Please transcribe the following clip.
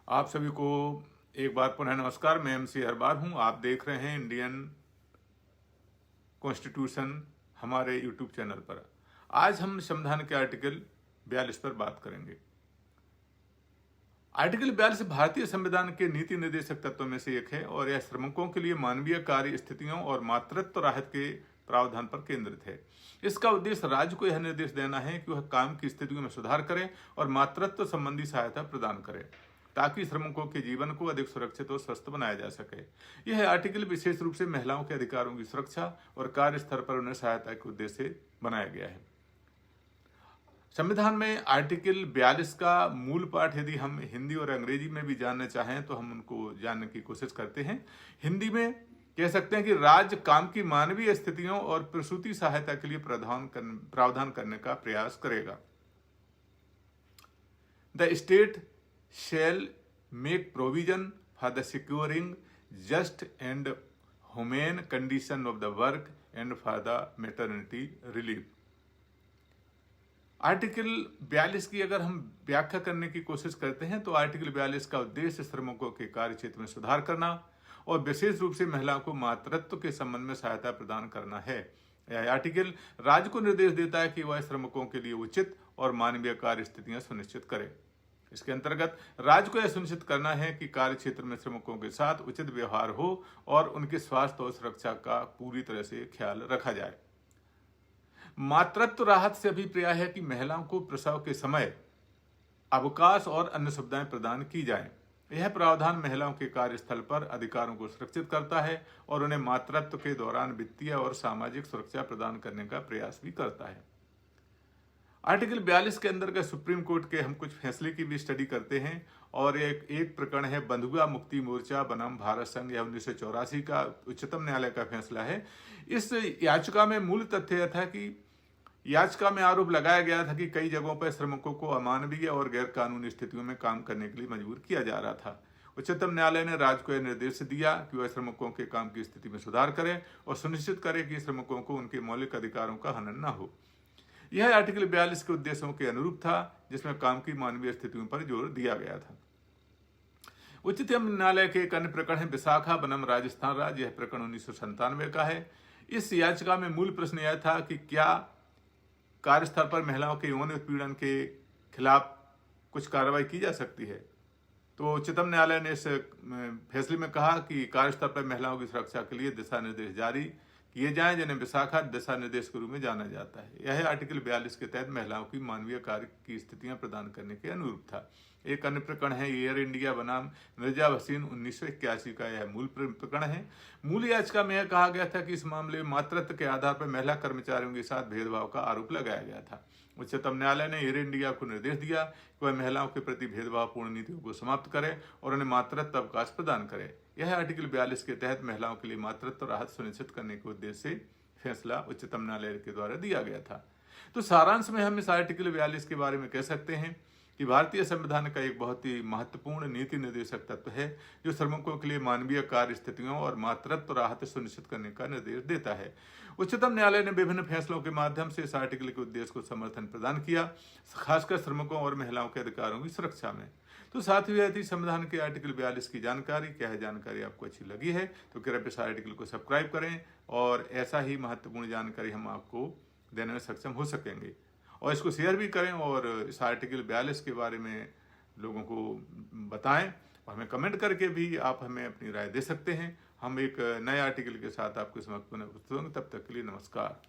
आप सभी को एक बार पुनः नमस्कार। मैं MC हरबार हूं। आप देख रहे हैं इंडियन कॉन्स्टिट्यूशन हमारे YouTube चैनल पर। आज हम संविधान के आर्टिकल 42 पर बात करेंगे। आर्टिकल 42 भारतीय संविधान के नीति निर्देशक तत्वों में से एक है और यह श्रमिकों के लिए मानवीय कार्य स्थितियों और मातृत्व राहत के प्रावधान पर केंद्रित है। इसका उद्देश्य राज्य को यह निर्देश देना है कि वह काम की स्थितियों में सुधार करे और मातृत्व संबंधी सहायता प्रदान करे ताकि श्रमिकों के जीवन को अधिक सुरक्षित और स्वस्थ बनाया जा सके। यह आर्टिकल विशेष रूप से महिलाओं के अधिकारों की सुरक्षा और कार्यस्थल पर उन्हें सहायता के उद्देश्य से बनाया गया है। संविधान में आर्टिकल 42 का मूल पाठ यदि हम हिंदी और अंग्रेजी में भी जानना चाहें तो हम उनको जानने की कोशिश करते हैं। हिंदी में कह सकते हैं कि राज्य काम की मानवीय स्थितियों और प्रसूति सहायता के लिए प्रावधान करने का प्रयास करेगा। The state shall make provision for the securing just and humane condition of the work and for the maternity relief। Article 42 की अगर हम व्याख्या करने की कोशिश करते हैं तो आर्टिकल 42 का उद्देश्य श्रमिकों के कार्य क्षेत्र में सुधार करना और विशेष रूप से महिलाओं को मातृत्व के संबंध में सहायता प्रदान करना है। यह आर्टिकल राज्य को निर्देश देता है कि वह श्रमिकों के लिए उचित और मानवीय कार्य स्थितियां सुनिश्चित करे। इसके अंतर्गत राज्य को यह सुनिश्चित करना है कि कार्य क्षेत्र में श्रमिकों के साथ उचित व्यवहार हो और उनके स्वास्थ्य और सुरक्षा का पूरी तरह से ख्याल रखा जाए। मातृत्व राहत से अभिप्राय है कि महिलाओं को प्रसव के समय अवकाश और अन्य सुविधाएं प्रदान की जाएं। यह प्रावधान महिलाओं के कार्यस्थल पर अधिकारों को सुरक्षित करता है और उन्हें मातृत्व के दौरान वित्तीय और सामाजिक सुरक्षा प्रदान करने का प्रयास भी करता है। आर्टिकल 42 के अंदर सुप्रीम कोर्ट के हम कुछ फैसले की भी स्टडी करते हैं और एक प्रकरण है बंधुआ मुक्ति मोर्चा बनाम भारत संघ। यह 1984 का उच्चतम न्यायालय का फैसला है। इस याचिका में मूल तथ्य यह था कि याचिका में आरोप लगाया गया था कि कई जगहों पर श्रमिकों को अमानवीय और गैर कानूनी स्थितियों में काम करने के लिए मजबूर किया जा रहा था। उच्चतम न्यायालय ने राज्य को यह निर्देश दिया कि वह श्रमिकों के काम की स्थिति में सुधार करे और सुनिश्चित करे कि श्रमिकों को उनके मौलिक अधिकारों का हनन न हो। यह आर्टिकल 42 के उद्देश्यों के अनुरूप था जिसमें काम की मानवीय स्थितियों पर जोर दिया गया था। उच्चतम न्यायालय के एक अन्य प्रकरण है विशाखा बनाम राजस्थान राज्य। यह प्रकरण 1997 का है। इस याचिका में मूल प्रश्न यह था कि क्या कार्यस्थल पर महिलाओं के यौन उत्पीड़न के खिलाफ कुछ कार्रवाई की जा सकती है। तो उच्चतम न्यायालय ने इस फैसले में कहा कि कार्यस्थल पर महिलाओं की सुरक्षा के लिए दिशा निर्देश जारी किए जाएं जिन्हें विशाखा दिशा निर्देश के रूप में जाना जाता है। यह आर्टिकल 42 के तहत महिलाओं की मानवीय कार्य की स्थितियां प्रदान करने के अनुरूप था। एक अन्य प्रकरण है एयर इंडिया बनाम मिर्जा भसीन 1981 का। यह मूल प्रकरण है। मूल याचिका में यह कहा गया था कि इस मामले में मातृत्व के आधार पर महिला कर्मचारियों के साथ भेदभाव का आरोप लगाया गया था। उच्चतम न्यायालय ने एयर इंडिया को निर्देश दिया कि वह महिलाओं के प्रति भेदभावपूर्ण नीतियों को समाप्त करे और उन्हें मातृत्व अवकाश प्रदान करे। यह आर्टिकल 42 के तहत महिलाओं के लिए मातृत्व राहत सुनिश्चित करने के उद्देश्य से फैसला उच्चतम न्यायालय के द्वारा दिया गया था। तो सारांश में हम इस आर्टिकल 42 के बारे में कह सकते हैं कि भारतीय संविधान का एक बहुत ही महत्वपूर्ण नीति निर्देशक तत्व है जो श्रमिकों के लिए मानवीय कार्य स्थितियों और मातृत्व राहत सुनिश्चित करने का निर्देश देता है। उच्चतम न्यायालय ने विभिन्न फैसलों के माध्यम से इस आर्टिकल के उद्देश्य को समर्थन प्रदान किया, खासकर श्रमिकों और महिलाओं के अधिकारों की सुरक्षा में। तो साथ ही थी संविधान के आर्टिकल 42 की जानकारी। क्या है जानकारी आपको अच्छी लगी है तो कृपया इस आर्टिकल को सब्सक्राइब करें और ऐसा ही महत्वपूर्ण जानकारी हम आपको देने में सक्षम हो सकेंगे। और इसको शेयर भी करें और इस आर्टिकल 42 के बारे में लोगों को बताएं और हमें कमेंट करके भी आप हमें अपनी राय दे सकते हैं। हम एक नए आर्टिकल के साथ आपके समक्ष पुनः उपस्थित होंगे। तब तक के लिए नमस्कार।